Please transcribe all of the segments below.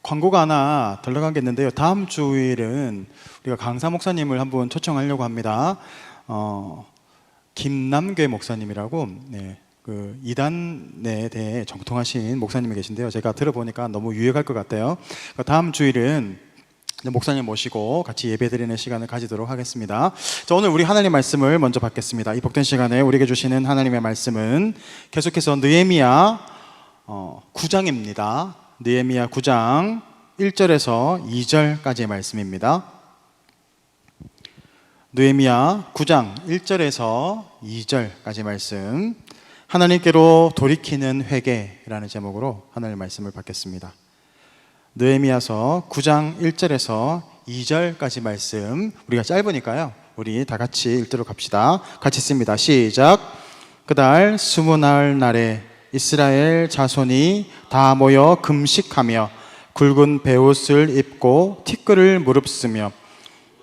광고가 하나 들어가겠는데요. 다음 주일은 우리가 강사 목사님을 한번 초청하려고 합니다. 김남괴 목사님이라고 그 이단에 대해 정통하신 목사님이 계신데요. 제가 들어보니까 너무 유익할 것 같아요. 다음 주일은 목사님 모시고 같이 예배드리는 시간을 가지도록 하겠습니다. 자, 오늘 우리 하나님 말씀을 먼저 받겠습니다. 이 복된 시간에 우리에게 주시는 하나님의 말씀은 계속해서 느헤미야 9장입니다. 느헤미야 9장 1절에서 2절까지의 말씀입니다. 느헤미야 9장 1절에서 2절까지 말씀, 하나님께로 돌이키는 회개라는 제목으로 하나님의 말씀을 받겠습니다. 느헤미야서 9장 1절에서 2절까지 말씀, 우리가 짧으니까요 우리 다 같이 읽도록 합시다. 같이 읽습니다. 시작. 그달 20나흘 날에 이스라엘 자손이 다 모여 금식하며 굵은 베옷을 입고 티끌을 무릅쓰며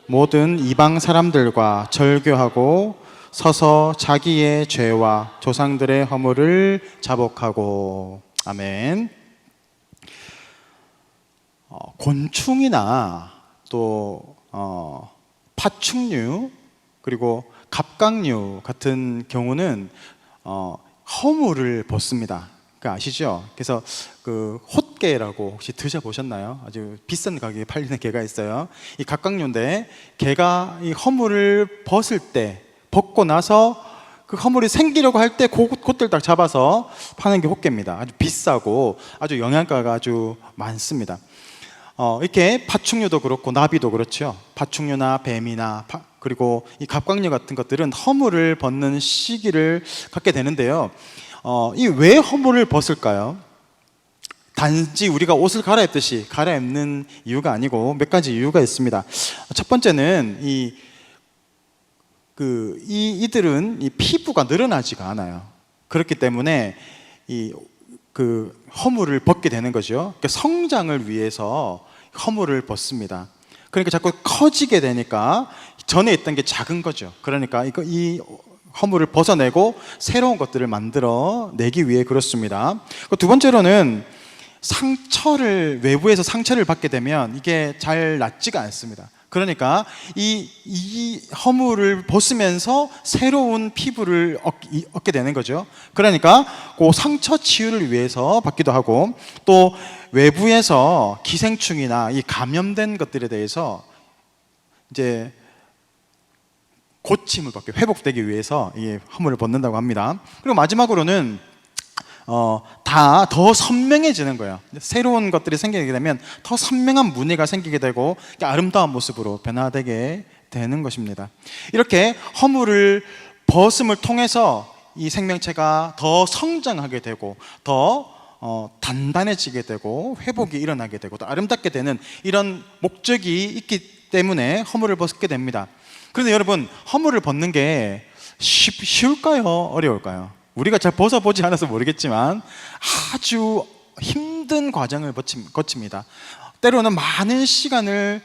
모든 이방 사람들과 절교하고 서서 자기의 죄와 조상들의 허물을 자복하고. 아멘. 곤충이나 또 파충류 그리고 갑각류 같은 경우는 허물을 벗습니다. 그 아시죠? 그래서 그 홑게라고 혹시 드셔보셨나요? 아주 비싼 가격에 팔리는 게가 있어요. 이 갑각류인데 개가 이 허물을 벗고 나서 그 허물이 생기려고 할 때 그것들 딱 잡아서 파는 게 홑게입니다. 아주 비싸고 아주 영양가가 아주 많습니다. 이렇게 파충류도 그렇고 나비도 그렇죠. 파충류나 뱀이나 그리고 이 갑각류 같은 것들은 허물을 벗는 시기를 갖게 되는데요. 이 왜 허물을 벗을까요? 단지 우리가 옷을 갈아입듯이 갈아입는 이유가 아니고 몇 가지 이유가 있습니다. 첫 번째는 이들은 이 피부가 늘어나지가 않아요. 그렇기 때문에 그 허물을 벗게 되는 거죠. 그러니까 성장을 위해서 허물을 벗습니다. 그러니까 자꾸 커지게 되니까 전에 있던 게 작은 거죠. 그러니까 이 허물을 벗어내고 새로운 것들을 만들어 내기 위해 그렇습니다. 두 번째로는 외부에서 상처를 받게 되면 이게 잘 낫지가 않습니다. 그러니까 이 허물을 벗으면서 새로운 피부를 얻게 되는 거죠. 그러니까 그 상처 치유를 위해서 받기도 하고, 또 외부에서 기생충이나 이 감염된 것들에 대해서 이제 고침을 받게, 회복되기 위해서 이 허물을 벗는다고 합니다. 그리고 마지막으로는 다 더 선명해지는 거예요. 새로운 것들이 생기게 되면 더 선명한 무늬가 생기게 되고 아름다운 모습으로 변화되게 되는 것입니다. 이렇게 허물을 벗음을 통해서 이 생명체가 더 성장하게 되고 더 단단해지게 되고 회복이 일어나게 되고 또 아름답게 되는 이런 목적이 있기 때문에 허물을 벗게 됩니다. 그런데 여러분, 허물을 벗는 게 쉬울까요? 어려울까요? 우리가 잘 벗어보지 않아서 모르겠지만 아주 힘든 과정을 거칩니다. 때로는 많은 시간을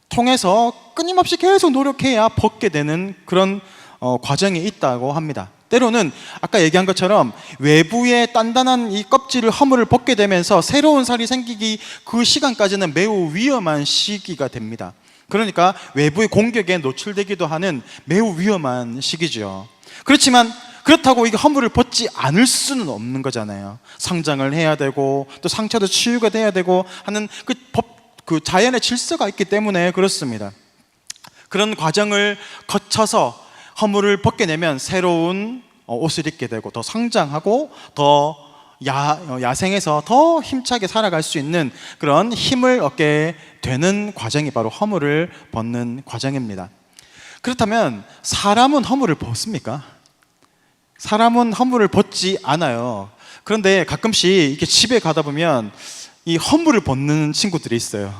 통해서 끊임없이 계속 노력해야 벗게 되는 그런 과정이 있다고 합니다. 때로는 아까 얘기한 것처럼 외부의 단단한 이 껍질을, 허물을 벗게 되면서 새로운 살이 생기기 그 시간까지는 매우 위험한 시기가 됩니다. 그러니까 외부의 공격에 노출되기도 하는 매우 위험한 시기죠. 그렇다고 이게 허물을 벗지 않을 수는 없는 거잖아요. 성장을 해야 되고 또 상처도 치유가 돼야 되고 하는 그 자연의 질서가 있기 때문에 그렇습니다. 그런 과정을 거쳐서 허물을 벗게 되면 새로운 옷을 입게 되고 더 성장하고 더 야생에서 더 힘차게 살아갈 수 있는 그런 힘을 얻게 되는 과정이 바로 허물을 벗는 과정입니다. 그렇다면 사람은 허물을 벗습니까? 사람은 허물을 벗지 않아요. 그런데 가끔씩 이렇게 집에 가다 보면 이 허물을 벗는 친구들이 있어요.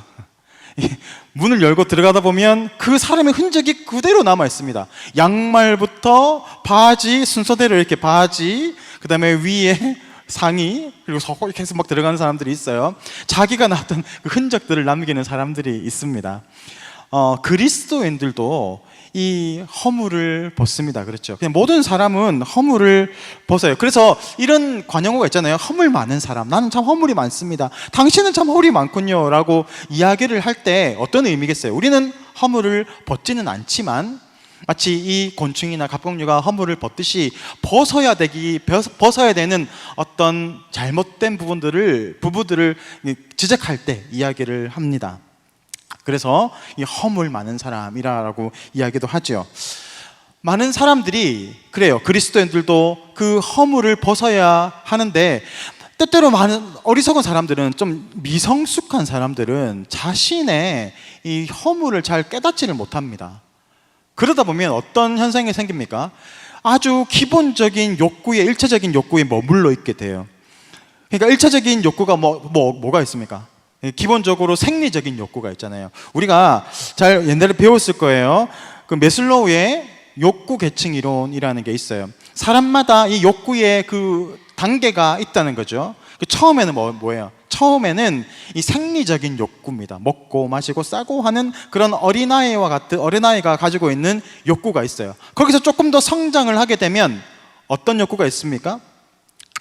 문을 열고 들어가다 보면 그 사람의 흔적이 그대로 남아 있습니다. 양말부터 바지, 순서대로 이렇게 바지, 그 다음에 위에 상의, 그리고 속 이렇게 해서 막 들어가는 사람들이 있어요. 자기가 나왔던 그 흔적들을 남기는 사람들이 있습니다. 그리스도인들도 이 허물을 벗습니다. 그렇죠? 그냥 모든 사람은 허물을 벗어요. 그래서 이런 관용어가 있잖아요. 허물 많은 사람, 나는 참 허물이 많습니다. 당신은 참 허물이 많군요 라고 이야기를 할 때 어떤 의미겠어요? 우리는 허물을 벗지는 않지만 마치 이 곤충이나 갑각류가 허물을 벗듯이 벗어야 되는 어떤 잘못된 부분들을 지적할 때 이야기를 합니다. 그래서 이 허물 많은 사람이라고 이야기도 하죠. 많은 사람들이 그래요. 그리스도인들도 그 허물을 벗어야 하는데 때때로 많은 어리석은 사람들은, 좀 미성숙한 사람들은 자신의 이 허물을 잘 깨닫지를 못합니다. 그러다 보면 어떤 현상이 생깁니까? 아주 기본적인 욕구에, 일차적인 욕구에 머물러 있게 돼요. 그러니까 일차적인 욕구가 뭐가 있습니까? 기본적으로 생리적인 욕구가 있잖아요. 우리가 잘 옛날에 배웠을 거예요. 그 매슬로우의 욕구 계층 이론이라는 게 있어요. 사람마다 이 욕구의 그 단계가 있다는 거죠. 처음에는 뭐예요? 처음에는 이 생리적인 욕구입니다. 먹고 마시고 싸고 하는 그런 어린아이가 가지고 있는 욕구가 있어요. 거기서 조금 더 성장을 하게 되면 어떤 욕구가 있습니까?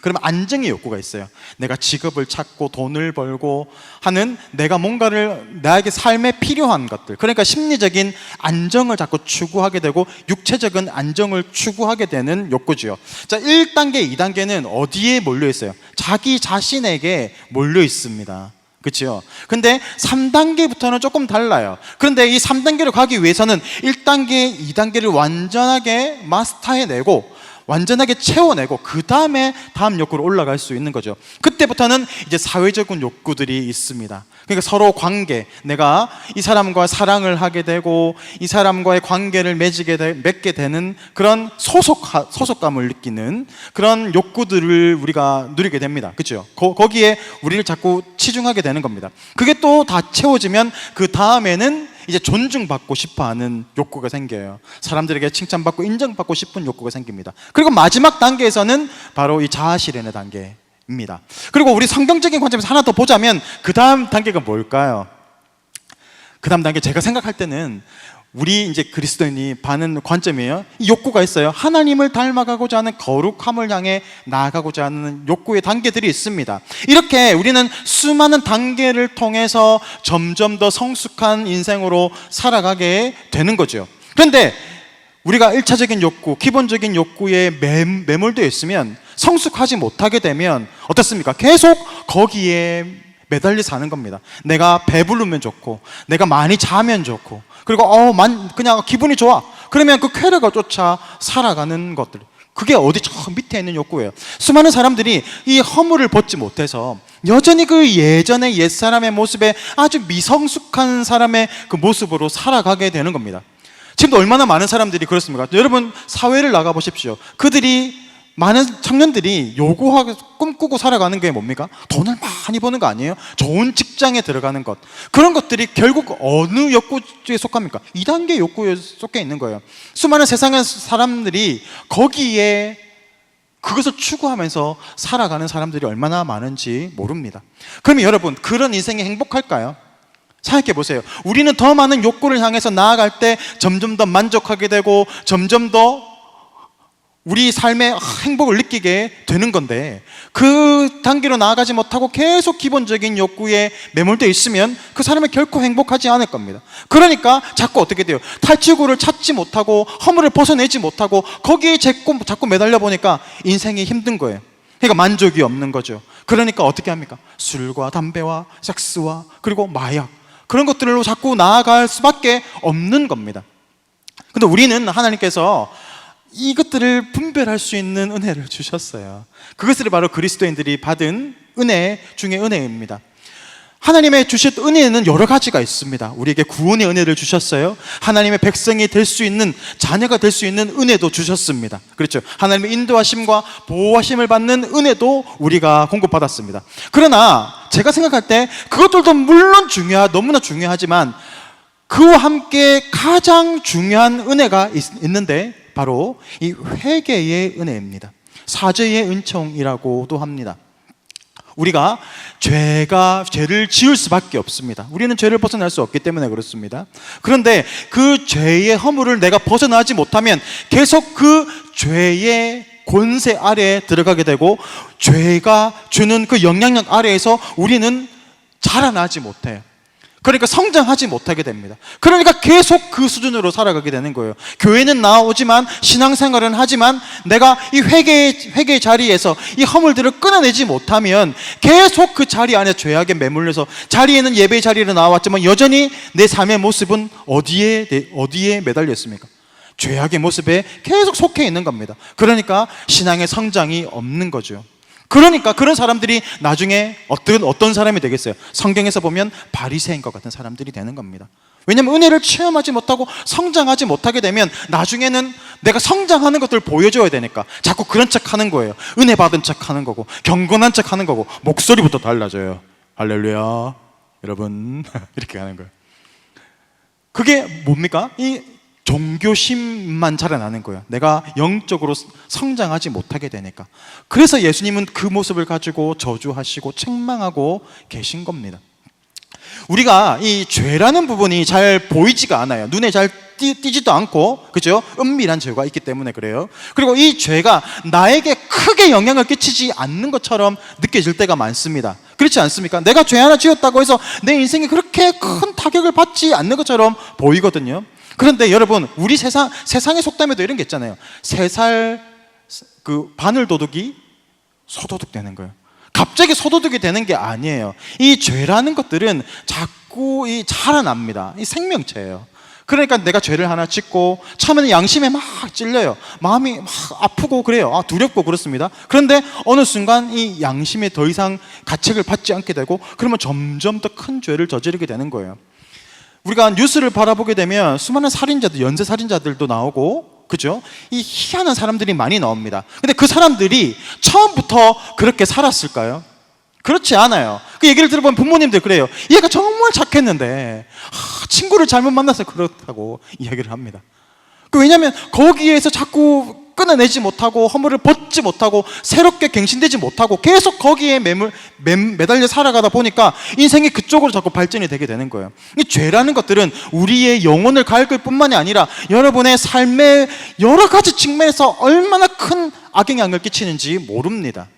그러면 안정의 욕구가 있어요. 내가 직업을 찾고 돈을 벌고 하는, 내가 뭔가를, 나에게 삶에 필요한 것들, 그러니까 심리적인 안정을 자꾸 추구하게 되고 육체적인 안정을 추구하게 되는 욕구죠. 자, 1단계, 2단계는 어디에 몰려 있어요? 자기 자신에게 몰려 있습니다. 그렇죠? 근데 3단계부터는 조금 달라요. 그런데 이 3단계로 가기 위해서는 1단계, 2단계를 완전하게 마스터해내고 완전하게 채워내고 그 다음에 다음 욕구로 올라갈 수 있는 거죠. 그때부터는 이제 사회적인 욕구들이 있습니다. 그러니까 서로 관계, 내가 이 사람과 사랑을 하게 되고 이 사람과의 관계를 맺게 되는 그런 소속감을 느끼는 그런 욕구들을 우리가 누리게 됩니다. 그렇죠? 거기에 우리를 자꾸 치중하게 되는 겁니다. 그게 또 다 채워지면 그 다음에는 이제 존중받고 싶어하는 욕구가 생겨요. 사람들에게 칭찬받고 인정받고 싶은 욕구가 생깁니다. 그리고 마지막 단계에서는 바로 이 자아실현의 단계입니다. 그리고 우리 성경적인 관점에서 하나 더 보자면 그 다음 단계가 뭘까요? 그 다음 단계, 제가 생각할 때는 우리 이제 그리스도인이 받는 관점이에요. 이 욕구가 있어요. 하나님을 닮아가고자 하는, 거룩함을 향해 나아가고자 하는 욕구의 단계들이 있습니다. 이렇게 우리는 수많은 단계를 통해서 점점 더 성숙한 인생으로 살아가게 되는 거죠. 그런데 우리가 1차적인 욕구, 기본적인 욕구에 매몰되어 있으면, 성숙하지 못하게 되면 어떻습니까? 계속 거기에 매달려 사는 겁니다. 내가 배부르면 좋고, 내가 많이 자면 좋고, 그리고 그냥 기분이 좋아. 그러면 그 쾌락을 쫓아 살아가는 것들. 그게 어디 저 밑에 있는 욕구예요. 수많은 사람들이 이 허물을 벗지 못해서 여전히 그 예전의 옛사람의 모습에, 아주 미성숙한 사람의 그 모습으로 살아가게 되는 겁니다. 지금도 얼마나 많은 사람들이 그렇습니까? 여러분 사회를 나가보십시오. 많은 청년들이 요구하고 꿈꾸고 살아가는 게 뭡니까? 돈을 많이 버는 거 아니에요? 좋은 직장에 들어가는 것. 그런 것들이 결국 어느 욕구에 속합니까? 2단계 욕구에 속해 있는 거예요. 수많은 세상의 사람들이 거기에 그것을 추구하면서 살아가는 사람들이 얼마나 많은지 모릅니다. 그러면 여러분, 그런 인생이 행복할까요? 생각해 보세요. 우리는 더 많은 욕구를 향해서 나아갈 때 점점 더 만족하게 되고 점점 더 우리 삶의 행복을 느끼게 되는 건데, 그 단계로 나아가지 못하고 계속 기본적인 욕구에 매몰되어 있으면 그 사람은 결코 행복하지 않을 겁니다. 그러니까 자꾸 어떻게 돼요? 탈출구를 찾지 못하고 허물을 벗어내지 못하고 거기에 자꾸 매달려 보니까 인생이 힘든 거예요. 그러니까 만족이 없는 거죠. 그러니까 어떻게 합니까? 술과 담배와 섹스와 그리고 마약, 그런 것들로 자꾸 나아갈 수밖에 없는 겁니다. 근데 우리는 하나님께서 이것들을 분별할 수 있는 은혜를 주셨어요. 그것을 바로 그리스도인들이 받은 은혜 중에 은혜입니다. 하나님의 주신 은혜는 여러 가지가 있습니다. 우리에게 구원의 은혜를 주셨어요. 하나님의 백성이 될 수 있는, 자녀가 될 수 있는 은혜도 주셨습니다. 그렇죠? 하나님의 인도하심과 보호하심을 받는 은혜도 우리가 공급받았습니다. 그러나 제가 생각할 때 그것들도 물론 너무나 중요하지만 그와 함께 가장 중요한 은혜가 있는데 바로 이 회개의 은혜입니다. 사죄의 은총이라고도 합니다. 우리가 죄를 지을 수밖에 없습니다. 우리는 죄를 벗어날 수 없기 때문에 그렇습니다. 그런데 그 죄의 허물을 내가 벗어나지 못하면 계속 그 죄의 권세 아래에 들어가게 되고, 죄가 주는 그 영향력 아래에서 우리는 자라나지 못해요. 그러니까 성장하지 못하게 됩니다. 그러니까 계속 그 수준으로 살아가게 되는 거예요. 교회는 나오지만, 신앙생활은 하지만, 내가 이 회개의 자리에서 이 허물들을 끊어내지 못하면 계속 그 자리 안에 죄악에 매몰려서, 자리에는 예배의 자리로 나왔지만 여전히 내 삶의 모습은 어디에 매달려 있습니까? 죄악의 모습에 계속 속해 있는 겁니다. 그러니까 신앙의 성장이 없는 거죠. 그러니까 그런 사람들이 나중에 어떤 사람이 되겠어요? 성경에서 보면 바리새인과 같은 사람들이 되는 겁니다. 왜냐하면 은혜를 체험하지 못하고 성장하지 못하게 되면 나중에는 내가 성장하는 것들을 보여줘야 되니까 자꾸 그런 척 하는 거예요. 은혜 받은 척 하는 거고, 경건한 척 하는 거고, 목소리부터 달라져요. 할렐루야 여러분 이렇게 하는 거예요. 그게 뭡니까? 이 종교심만 자라나는 거예요. 내가 영적으로 성장하지 못하게 되니까. 그래서 예수님은 그 모습을 가지고 저주하시고 책망하고 계신 겁니다. 우리가 이 죄라는 부분이 잘 보이지가 않아요. 눈에 잘 띄지도 않고, 그죠? 은밀한 죄가 있기 때문에 그래요. 그리고 이 죄가 나에게 크게 영향을 끼치지 않는 것처럼 느껴질 때가 많습니다. 그렇지 않습니까? 내가 죄 하나 지었다고 해서 내 인생에 그렇게 큰 타격을 받지 않는 것처럼 보이거든요. 그런데 여러분, 우리 세상의 속담에도 이런 게 있잖아요. 3살 그 바늘 도둑이 소도둑 되는 거예요. 갑자기 소도둑이 되는 게 아니에요. 이 죄라는 것들은 자꾸 자라납니다. 이 생명체예요. 그러니까 내가 죄를 하나 짓고 처음에는 양심에 막 찔려요. 마음이 막 아프고 그래요. 두렵고 그렇습니다. 그런데 어느 순간 이 양심에 더 이상 가책을 받지 않게 되고, 그러면 점점 더 큰 죄를 저지르게 되는 거예요. 우리가 뉴스를 바라보게 되면 수많은 살인자들, 연쇄 살인자들도 나오고, 그죠? 이 희한한 사람들이 많이 나옵니다. 근데 그 사람들이 처음부터 그렇게 살았을까요? 그렇지 않아요. 그 얘기를 들어보면 부모님들 그래요. 얘가 정말 착했는데 친구를 잘못 만나서 그렇다고 이야기를 합니다. 왜냐하면 거기에서 자꾸 끊어내지 못하고 허물을 벗지 못하고 새롭게 갱신되지 못하고 계속 거기에 매달려 살아가다 보니까 인생이 그쪽으로 자꾸 발전이 되게 되는 거예요. 이 죄라는 것들은 우리의 영혼을 갈길 뿐만이 아니라 여러분의 삶의 여러 가지 측면에서 얼마나 큰 악영향을 끼치는지 모릅니다.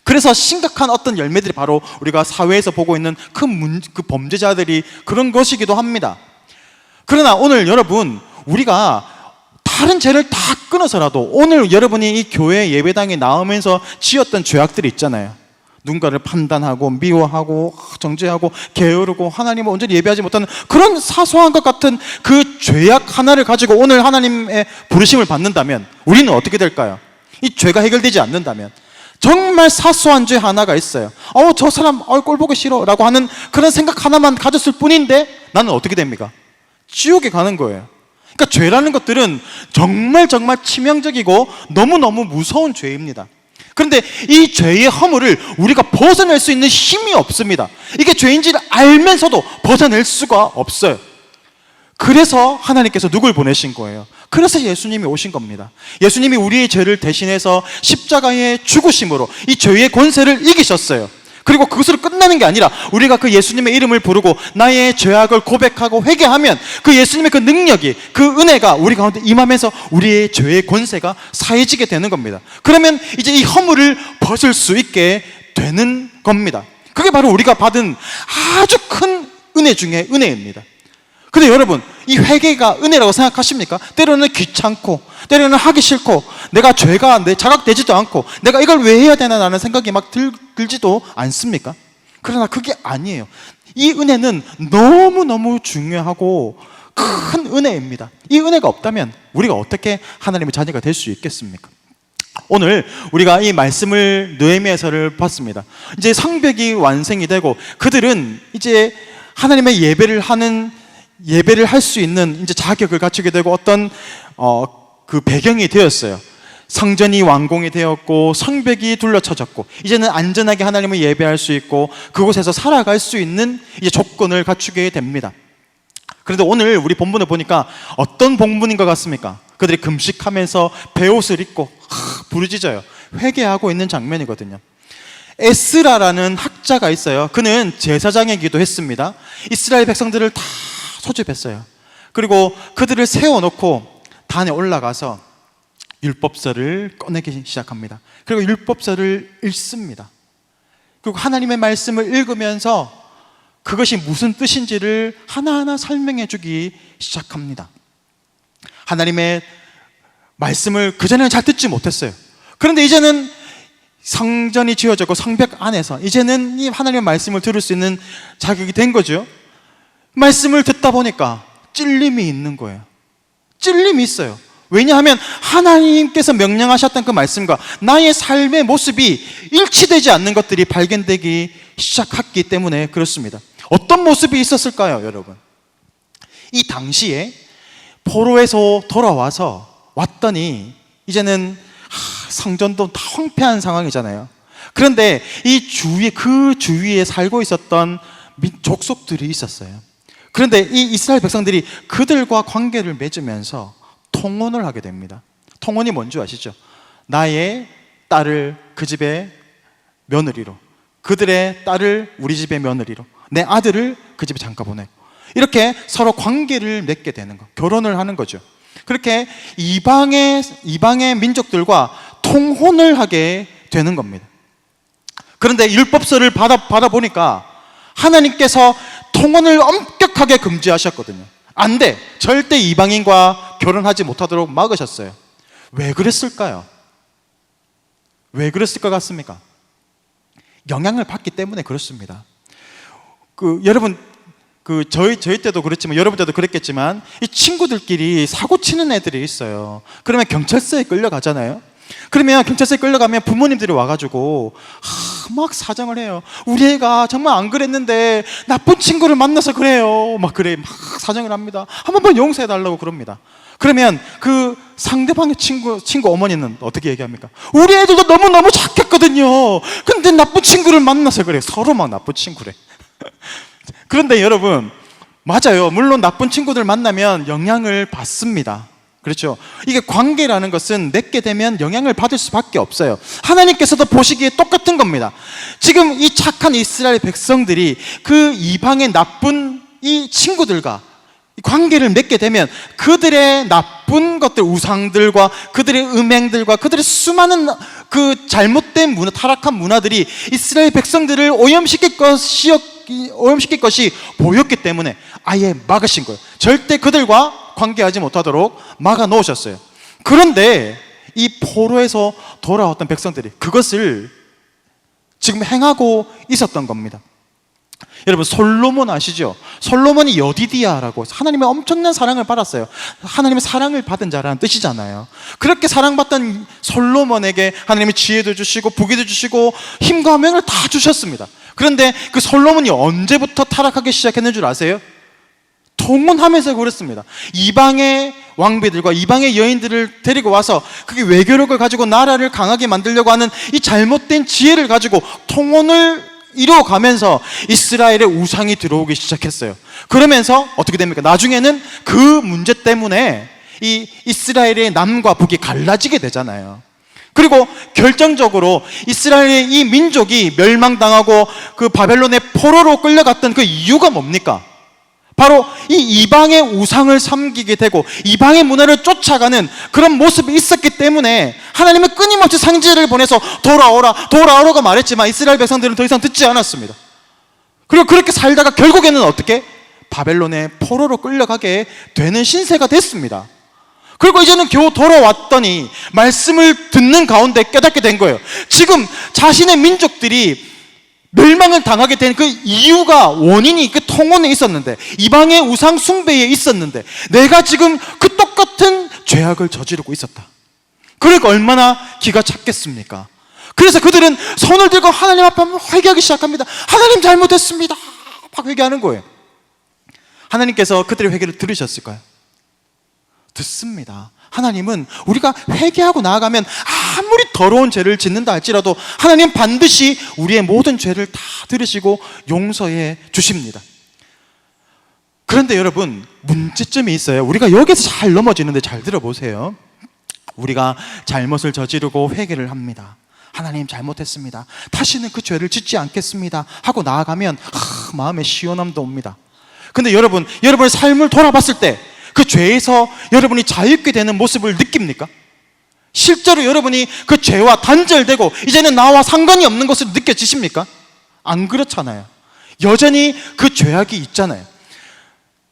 그래서 심각한 어떤 열매들이 바로 우리가 사회에서 보고 있는 그 범죄자들이 그런 것이기도 합니다. 그러나 오늘 여러분, 우리가 다른 죄를 다 끊어서라도 오늘 여러분이 이 교회 예배당에 나오면서 지었던 죄악들이 있잖아요. 누군가를 판단하고 미워하고 정죄하고 게으르고 하나님을 온전히 예배하지 못하는 그런 사소한 것 같은 그 죄악 하나를 가지고 오늘 하나님의 부르심을 받는다면 우리는 어떻게 될까요? 이 죄가 해결되지 않는다면 정말 사소한 죄 하나가 있어요. 저 사람 꼴 보기 싫어 라고 하는 그런 생각 하나만 가졌을 뿐인데 나는 어떻게 됩니까? 지옥에 가는 거예요. 그러니까 죄라는 것들은 정말 치명적이고 너무너무 무서운 죄입니다. 그런데 이 죄의 허물을 우리가 벗어낼 수 있는 힘이 없습니다. 이게 죄인지를 알면서도 벗어낼 수가 없어요. 그래서 하나님께서 누굴 보내신 거예요? 그래서 예수님이 오신 겁니다. 예수님이 우리의 죄를 대신해서 십자가에 죽으심으로 이 죄의 권세를 이기셨어요. 그리고 그것으로 끝나는 게 아니라 우리가 그 예수님의 이름을 부르고 나의 죄악을 고백하고 회개하면 그 예수님의 그 능력이, 그 은혜가 우리 가운데 임하면서 우리의 죄의 권세가 사해지게 되는 겁니다. 그러면 이제 이 허물을 벗을 수 있게 되는 겁니다. 그게 바로 우리가 받은 아주 큰 은혜 중에 은혜입니다. 근데 여러분, 이 회개가 은혜라고 생각하십니까? 때로는 귀찮고 때로는 하기 싫고 내가 죄가 자각되지도 않고 내가 이걸 왜 해야 되나 라는 생각이 막 들지도 않습니까? 그러나 그게 아니에요. 이 은혜는 너무너무 중요하고 큰 은혜입니다. 이 은혜가 없다면 우리가 어떻게 하나님의 자녀가 될 수 있겠습니까? 오늘 우리가 이 말씀을 느헤미야서를 봤습니다. 이제 성벽이 완성이 되고 그들은 이제 하나님의 예배를 할 수 있는 이제 자격을 갖추게 되고 어떤 그 배경이 되었어요. 성전이 완공이 되었고 성벽이 둘러쳐졌고 이제는 안전하게 하나님을 예배할 수 있고 그곳에서 살아갈 수 있는 이제 조건을 갖추게 됩니다. 그런데 오늘 우리 본문을 보니까 어떤 본문인 것 같습니까? 그들이 금식하면서 베옷을 입고 부르짖어요. 회개하고 있는 장면이거든요. 에스라라는 학자가 있어요. 그는 제사장이기도 했습니다. 이스라엘 백성들을 다 소집했어요. 그리고 그들을 세워놓고 단에 올라가서 율법서를 꺼내기 시작합니다. 그리고 율법서를 읽습니다. 그리고 하나님의 말씀을 읽으면서 그것이 무슨 뜻인지를 하나하나 설명해 주기 시작합니다. 하나님의 말씀을 그전에는 잘 듣지 못했어요. 그런데 이제는 성전이 지어졌고 성벽 안에서 이제는 이 하나님의 말씀을 들을 수 있는 자격이 된 거죠. 말씀을 듣다 보니까 찔림이 있는 거예요. 찔림이 있어요. 왜냐하면 하나님께서 명령하셨던 그 말씀과 나의 삶의 모습이 일치되지 않는 것들이 발견되기 시작했기 때문에 그렇습니다. 어떤 모습이 있었을까요, 여러분? 이 당시에 포로에서 돌아와서 왔더니 이제는 성전도 다 황폐한 상황이잖아요. 그런데 그 주위에 살고 있었던 족속들이 있었어요. 그런데 이 이스라엘 백성들이 그들과 관계를 맺으면서 통혼을 하게 됩니다. 통혼이 뭔지 아시죠? 나의 딸을 그 집의 며느리로, 그들의 딸을 우리 집의 며느리로, 내 아들을 그 집에 잠깐 보내고, 이렇게 서로 관계를 맺게 되는 거, 결혼을 하는 거죠. 그렇게 이방의 민족들과 통혼을 하게 되는 겁니다. 그런데 율법서를 받아보니까 하나님께서 통혼을 엄격하게 금지하셨거든요. 안 돼! 절대 이방인과 결혼하지 못하도록 막으셨어요. 왜 그랬을까요? 왜 그랬을 것 같습니까? 영향을 받기 때문에 그렇습니다. 여러분, 저희 때도 그렇지만 여러분 때도 그랬겠지만 이 친구들끼리 사고 치는 애들이 있어요. 그러면 경찰서에 끌려가잖아요. 그러면 경찰서에 끌려가면 부모님들이 와가지고 막 사정을 해요. 우리 애가 정말 안 그랬는데 나쁜 친구를 만나서 그래요. 막 사정을 합니다. 한 번만 용서해달라고 그럽니다. 그러면 그 상대방의 친구 어머니는 어떻게 얘기합니까? 우리 애들도 너무너무 착했거든요. 근데 나쁜 친구를 만나서 그래요. 서로 막 나쁜 친구래. 그런데 여러분, 맞아요. 물론 나쁜 친구들 만나면 영향을 받습니다. 그렇죠? 이게 관계라는 것은 맺게 되면 영향을 받을 수밖에 없어요. 하나님께서도 보시기에 똑같은 겁니다. 지금 이 착한 이스라엘 백성들이 그 이방의 나쁜 이 친구들과 관계를 맺게 되면 그들의 나쁜 것들, 우상들과 그들의 음행들과 그들의 수많은 그 잘못된 문화, 타락한 문화들이 이스라엘 백성들을 오염시킬 것이 보였기 때문에 아예 막으신 거예요. 절대 그들과 관계하지 못하도록 막아 놓으셨어요. 그런데 이 포로에서 돌아왔던 백성들이 그것을 지금 행하고 있었던 겁니다. 여러분, 솔로몬 아시죠? 솔로몬이 여디디아라고 하나님의 엄청난 사랑을 받았어요. 하나님의 사랑을 받은 자라는 뜻이잖아요. 그렇게 사랑받던 솔로몬에게 하나님이 지혜도 주시고 부귀도 주시고 힘과 명을 다 주셨습니다. 그런데 그 솔로몬이 언제부터 타락하기 시작했는 줄 아세요? 통혼하면서 그랬습니다. 이방의 왕비들과 이방의 여인들을 데리고 와서 그게 외교력을 가지고 나라를 강하게 만들려고 하는 이 잘못된 지혜를 가지고 통혼을 이루어가면서 이스라엘의 우상이 들어오기 시작했어요. 그러면서 어떻게 됩니까? 나중에는 그 문제 때문에 이 이스라엘의 남과 북이 갈라지게 되잖아요. 그리고 결정적으로 이스라엘의 이 민족이 멸망당하고 그 바벨론의 포로로 끌려갔던 그 이유가 뭡니까? 바로 이 이방의 우상을 섬기게 되고 이방의 문화를 쫓아가는 그런 모습이 있었기 때문에 하나님은 끊임없이 상지를 보내서 돌아오라고 말했지만 이스라엘 백성들은 더 이상 듣지 않았습니다. 그리고 그렇게 살다가 결국에는 어떻게? 바벨론의 포로로 끌려가게 되는 신세가 됐습니다. 그리고 이제는 겨우 돌아왔더니 말씀을 듣는 가운데 깨닫게 된 거예요. 지금 자신의 민족들이 멸망을 당하게 된 그 이유가, 원인이 그 통혼에 있었는데, 이방의 우상 숭배에 있었는데, 내가 지금 그 똑같은 죄악을 저지르고 있었다. 그러니까 얼마나 기가 찼겠습니까? 그래서 그들은 손을 들고 하나님 앞에 회개하기 시작합니다. 하나님 잘못했습니다. 막 회개하는 거예요. 하나님께서 그들의 회개를 들으셨을까요? 듣습니다. 하나님은 우리가 회개하고 나아가면 아무리 더러운 죄를 짓는다 할지라도 하나님 반드시 우리의 모든 죄를 다 들으시고 용서해 주십니다. 그런데 여러분, 문제점이 있어요. 우리가 여기서 잘 넘어지는데 잘 들어보세요. 우리가 잘못을 저지르고 회개를 합니다. 하나님 잘못했습니다. 다시는 그 죄를 짓지 않겠습니다 하고 나아가면 마음에 시원함도 옵니다. 근데 여러분의 삶을 돌아봤을 때 그 죄에서 여러분이 자유롭게 되는 모습을 느낍니까? 실제로 여러분이 그 죄와 단절되고 이제는 나와 상관이 없는 것으로 느껴지십니까? 안 그렇잖아요. 여전히 그 죄악이 있잖아요.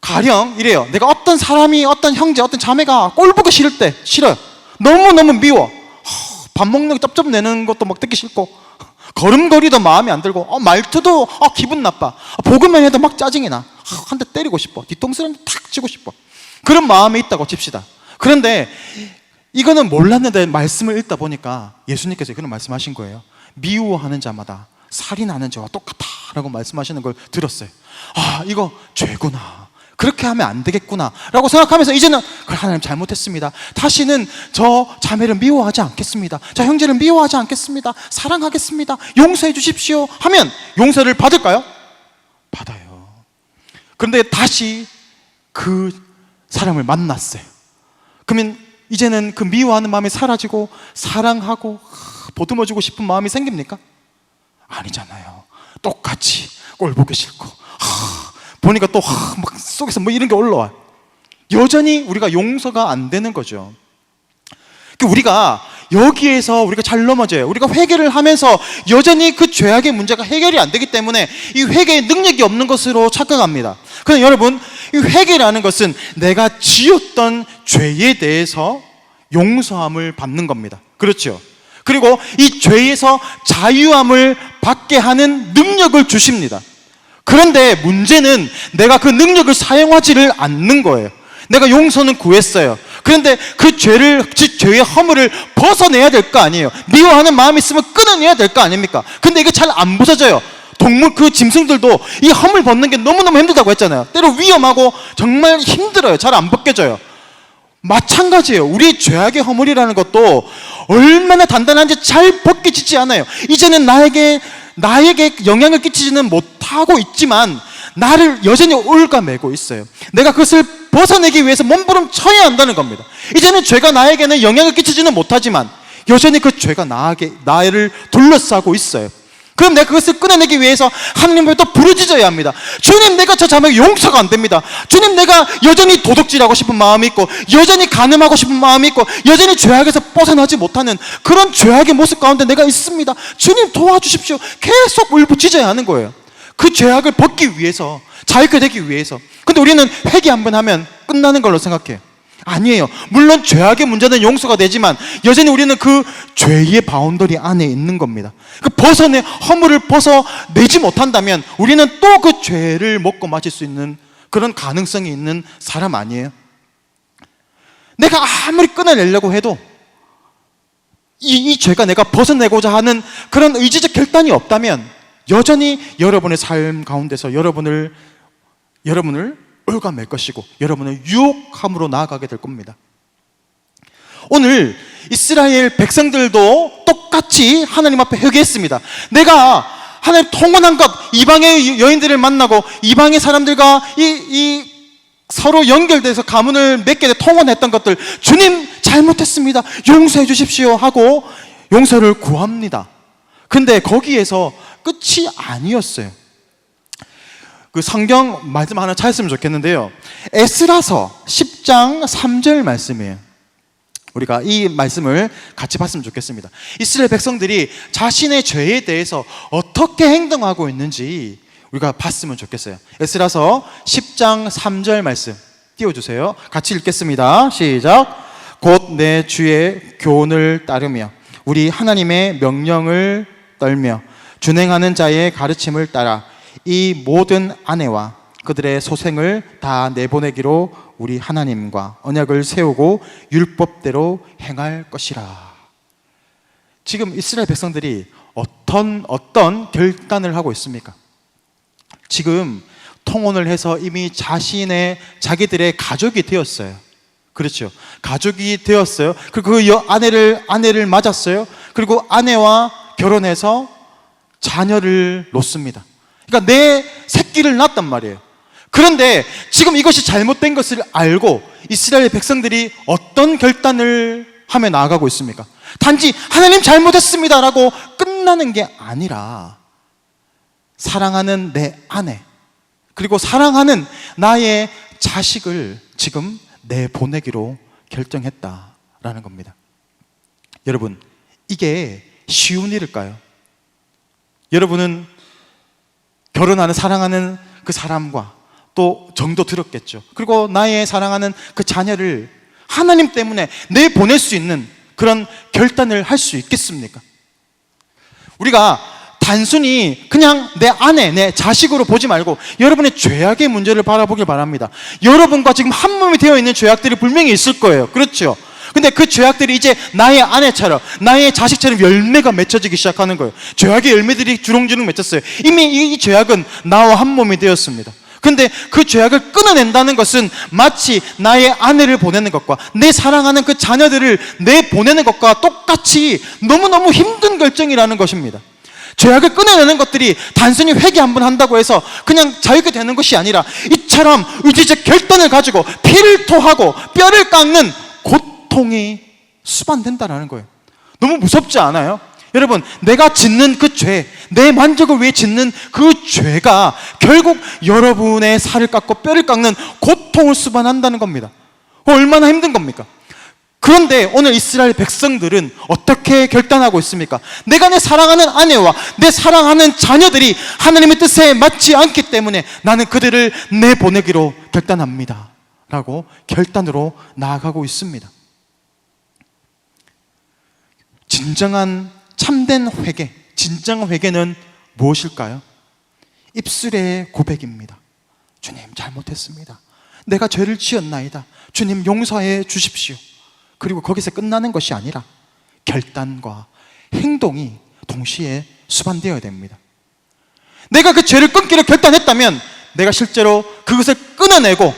가령 이래요. 내가 어떤 사람이, 어떤 형제, 어떤 자매가 꼴 보기 싫을 때 싫어요. 너무너무 미워. 밥 먹는 거 쩝쩝내는 것도 막 듣기 싫고, 걸음걸이도 마음에 안 들고, 말투도 기분 나빠. 보기만 해도 막 짜증이 나. 한 대 때리고 싶어. 뒤통수를 한 대 탁 치고 싶어. 그런 마음이 있다고 칩시다. 그런데 이거는 몰랐는데 말씀을 읽다 보니까 예수님께서 그런 말씀하신 거예요. 미워하는 자마다 살인하는 자와 똑같아 라고 말씀하시는 걸 들었어요. 이거 죄구나, 그렇게 하면 안 되겠구나 라고 생각하면서 이제는 하나님 잘못했습니다, 다시는 저 자매를 미워하지 않겠습니다, 저 형제를 미워하지 않겠습니다, 사랑하겠습니다, 용서해 주십시오 하면 용서를 받을까요? 받아요. 그런데 다시 그 사람을 만났어요. 그러면 이제는 그 미워하는 마음이 사라지고 사랑하고 보듬어주고 싶은 마음이 생깁니까? 아니잖아요. 똑같이 꼴 보기 싫고 보니까 또 막 속에서 뭐 이런 게 올라와요. 여전히 우리가 용서가 안 되는 거죠. 우리가 여기에서 우리가 잘 넘어져요. 우리가 회개를 하면서 여전히 그 죄악의 문제가 해결이 안 되기 때문에 이 회개의 능력이 없는 것으로 착각합니다. 그런데 여러분, 이 회개라는 것은 내가 지었던 죄에 대해서 용서함을 받는 겁니다. 그렇죠? 그리고 이 죄에서 자유함을 받게 하는 능력을 주십니다. 그런데 문제는 내가 그 능력을 사용하지를 않는 거예요. 내가 용서는 구했어요. 그런데 그 죄의 허물을 벗어내야 될 거 아니에요. 미워하는 마음이 있으면 끊어내야 될 거 아닙니까? 근데 이게 잘 안 부서져요. 동물, 그 짐승들도 이 허물 벗는 게 너무너무 힘들다고 했잖아요. 때로 위험하고 정말 힘들어요. 잘 안 벗겨져요. 마찬가지예요. 우리의 죄악의 허물이라는 것도 얼마나 단단한지 잘 벗겨지지 않아요. 이제는 나에게 영향을 끼치지는 못하고 있지만 나를 여전히 올가매고 있어요. 내가 그것을 벗어내기 위해서 몸부림쳐야 한다는 겁니다. 이제는 죄가 나에게는 영향을 끼치지는 못하지만 여전히 그 죄가 나를 둘러싸고 있어요. 그럼 내가 그것을 끊어내기 위해서 하나님 앞에 또 부르짖어야 합니다. 주님, 내가 저 자매가 용서가 안 됩니다. 주님, 내가 여전히 도둑질하고 싶은 마음이 있고, 여전히 간음하고 싶은 마음이 있고, 여전히 죄악에서 벗어나지 못하는 그런 죄악의 모습 가운데 내가 있습니다. 주님, 도와주십시오. 계속 울부짖어야 하는 거예요. 그 죄악을 벗기 위해서, 자유케 되기 위해서. 근데 우리는 회개 한번 하면 끝나는 걸로 생각해요. 아니에요. 물론 죄악의 문제는 용서가 되지만 여전히 우리는 그 죄의 바운더리 안에 있는 겁니다. 그 허물을 벗어내지 못한다면 우리는 또 그 죄를 먹고 마실 수 있는 그런 가능성이 있는 사람 아니에요? 내가 아무리 끊어내려고 해도 이 죄가 내가 벗어내고자 하는 그런 의지적 결단이 없다면 여전히 여러분의 삶 가운데서 여러분을 올가맬 것이고 여러분을 유혹함으로 나아가게 될 겁니다. 오늘 이스라엘 백성들도 똑같이 하나님 앞에 회개했습니다. 내가 하나님 통원한 것, 이방의 여인들을 만나고 이방의 사람들과 이 서로 연결돼서 가문을 맺게 돼 통원했던 것들, 주님 잘못했습니다, 용서해 주십시오 하고 용서를 구합니다. 근데 거기에서 끝이 아니었어요. 그 성경 말씀 하나 찾았으면 좋겠는데요. 에스라서 10장 3절 말씀이에요. 우리가 이 말씀을 같이 봤으면 좋겠습니다. 이스라엘 백성들이 자신의 죄에 대해서 어떻게 행동하고 있는지 우리가 봤으면 좋겠어요. 에스라서 10장 3절 말씀 띄워주세요. 같이 읽겠습니다. 시작. 곧 내 주의 교훈을 따르며 우리 하나님의 명령을 떨며 준행하는 자의 가르침을 따라 이 모든 아내와 그들의 소생을 다 내보내기로 우리 하나님과 언약을 세우고 율법대로 행할 것이라. 지금 이스라엘 백성들이 어떤 결단을 하고 있습니까? 지금 통혼을 해서 이미 자기들의 가족이 되었어요. 그렇죠. 가족이 되었어요. 그리고 그 아내를 맞았어요. 그리고 아내와 결혼해서 자녀를 놓습니다. 그러니까 내 새끼를 낳았단 말이에요. 그런데 지금 이것이 잘못된 것을 알고 이스라엘 백성들이 어떤 결단을 하며 나아가고 있습니까? 단지 하나님 잘못했습니다라고 끝나는 게 아니라 사랑하는 내 아내, 그리고 사랑하는 나의 자식을 지금 내보내기로 결정했다라는 겁니다. 여러분, 이게 쉬운 일일까요? 여러분은 결혼하는 사랑하는 그 사람과 또 정도 들었겠죠. 그리고 나의 사랑하는 그 자녀를 하나님 때문에 내보낼 수 있는 그런 결단을 할 수 있겠습니까? 우리가 단순히 그냥 내 아내, 내 자식으로 보지 말고 여러분의 죄악의 문제를 바라보길 바랍니다. 여러분과 지금 한 몸이 되어 있는 죄악들이 분명히 있을 거예요. 그렇죠? 근데 그 죄악들이 이제 나의 아내처럼, 나의 자식처럼 열매가 맺혀지기 시작하는 거예요. 죄악의 열매들이 주렁주렁 맺혔어요. 이미 이 죄악은 나와 한 몸이 되었습니다. 근데 그 죄악을 끊어낸다는 것은 마치 나의 아내를 보내는 것과 내 사랑하는 그 자녀들을 내보내는 것과 똑같이 너무너무 힘든 결정이라는 것입니다. 죄악을 끊어내는 것들이 단순히 회개 한번 한다고 해서 그냥 자유롭게 되는 것이 아니라 이처럼 의지적 결단을 가지고 피를 토하고 뼈를 깎는 고통이 수반된다는 거예요. 너무 무섭지 않아요? 여러분, 내가 짓는 그 죄, 내 만족을 위해 짓는 그 죄가 결국 여러분의 살을 깎고 뼈를 깎는 고통을 수반한다는 겁니다. 얼마나 힘든 겁니까? 그런데 오늘 이스라엘 백성들은 어떻게 결단하고 있습니까? 내가 내 사랑하는 아내와 내 사랑하는 자녀들이 하나님의 뜻에 맞지 않기 때문에 나는 그들을 내보내기로 결단합니다 라고 결단으로 나아가고 있습니다. 진정한 참된 회개, 진정한 회개는 무엇일까요? 입술의 고백입니다. 주님, 잘못했습니다. 내가 죄를 지었나이다. 주님, 용서해 주십시오. 그리고 거기서 끝나는 것이 아니라 결단과 행동이 동시에 수반되어야 됩니다. 내가 그 죄를 끊기로 결단했다면 내가 실제로 그것을 끊어내고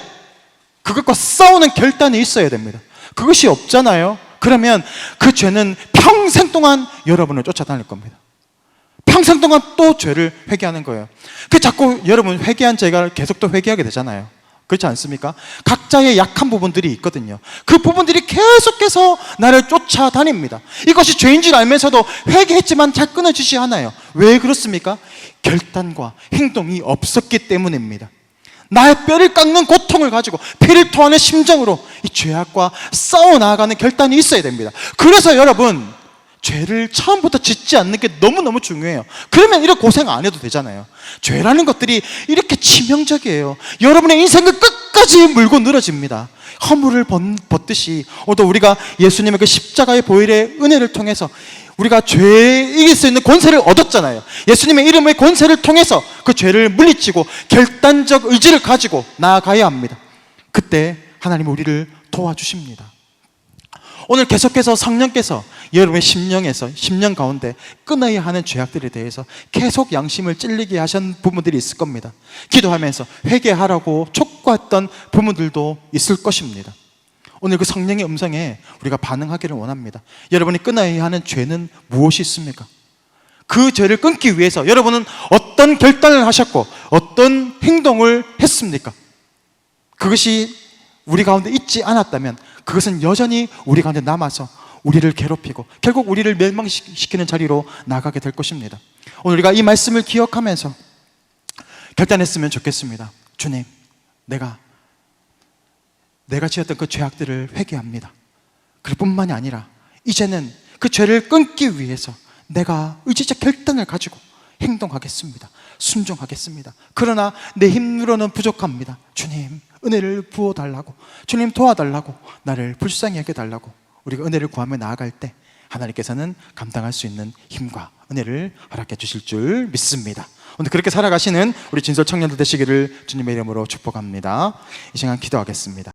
그것과 싸우는 결단이 있어야 됩니다. 그것이 없잖아요. 그러면 그 죄는 평생 동안 여러분을 쫓아다닐 겁니다. 평생 동안 또 죄를 회개하는 거예요. 그 자꾸 여러분 회개한 죄가 계속 또 회개하게 되잖아요. 그렇지 않습니까? 각자의 약한 부분들이 있거든요. 그 부분들이 계속해서 나를 쫓아다닙니다. 이것이 죄인 줄 알면서도 회개했지만 잘 끊어지지 않아요. 왜 그렇습니까? 결단과 행동이 없었기 때문입니다. 나의 뼈를 깎는 고통을 가지고 피를 토하는 심정으로 이 죄악과 싸워 나아가는 결단이 있어야 됩니다. 그래서 여러분, 죄를 처음부터 짓지 않는 게 너무너무 중요해요. 그러면 이렇게 고생 안 해도 되잖아요. 죄라는 것들이 이렇게 치명적이에요. 여러분의 인생을 끝까지 물고 늘어집니다. 허물을 벗듯이 오늘 우리가 예수님의 그 십자가의 보혈의 은혜를 통해서 우리가 죄에 이길 수 있는 권세를 얻었잖아요. 예수님의 이름의 권세를 통해서 그 죄를 물리치고 결단적 의지를 가지고 나아가야 합니다. 그때 하나님은 우리를 도와주십니다. 오늘 계속해서 성령께서 여러분의 심령 가운데 끊어야 하는 죄악들에 대해서 계속 양심을 찔리게 하신 부분들이 있을 겁니다. 기도하면서 회개하라고 촉구했던 부분들도 있을 것입니다. 오늘 그 성령의 음성에 우리가 반응하기를 원합니다. 여러분이 끊어야 하는 죄는 무엇이 있습니까? 그 죄를 끊기 위해서 여러분은 어떤 결단을 하셨고 어떤 행동을 했습니까? 그것이 우리 가운데 있지 않았다면 그것은 여전히 우리 가운데 남아서 우리를 괴롭히고 결국 우리를 멸망시키는 자리로 나가게 될 것입니다. 오늘 우리가 이 말씀을 기억하면서 결단했으면 좋겠습니다. 주님, 내가 지었던 그 죄악들을 회개합니다. 그럴 뿐만이 아니라 이제는 그 죄를 끊기 위해서 내가 의지적 결단을 가지고 행동하겠습니다. 순종하겠습니다. 그러나 내 힘으로는 부족합니다. 주님, 은혜를 부어달라고, 주님 도와달라고, 나를 불쌍히 여겨달라고 우리가 은혜를 구하며 나아갈 때 하나님께서는 감당할 수 있는 힘과 은혜를 허락해 주실 줄 믿습니다. 오늘 그렇게 살아가시는 우리 진솔 청년들 되시기를 주님의 이름으로 축복합니다. 이 시간 기도하겠습니다.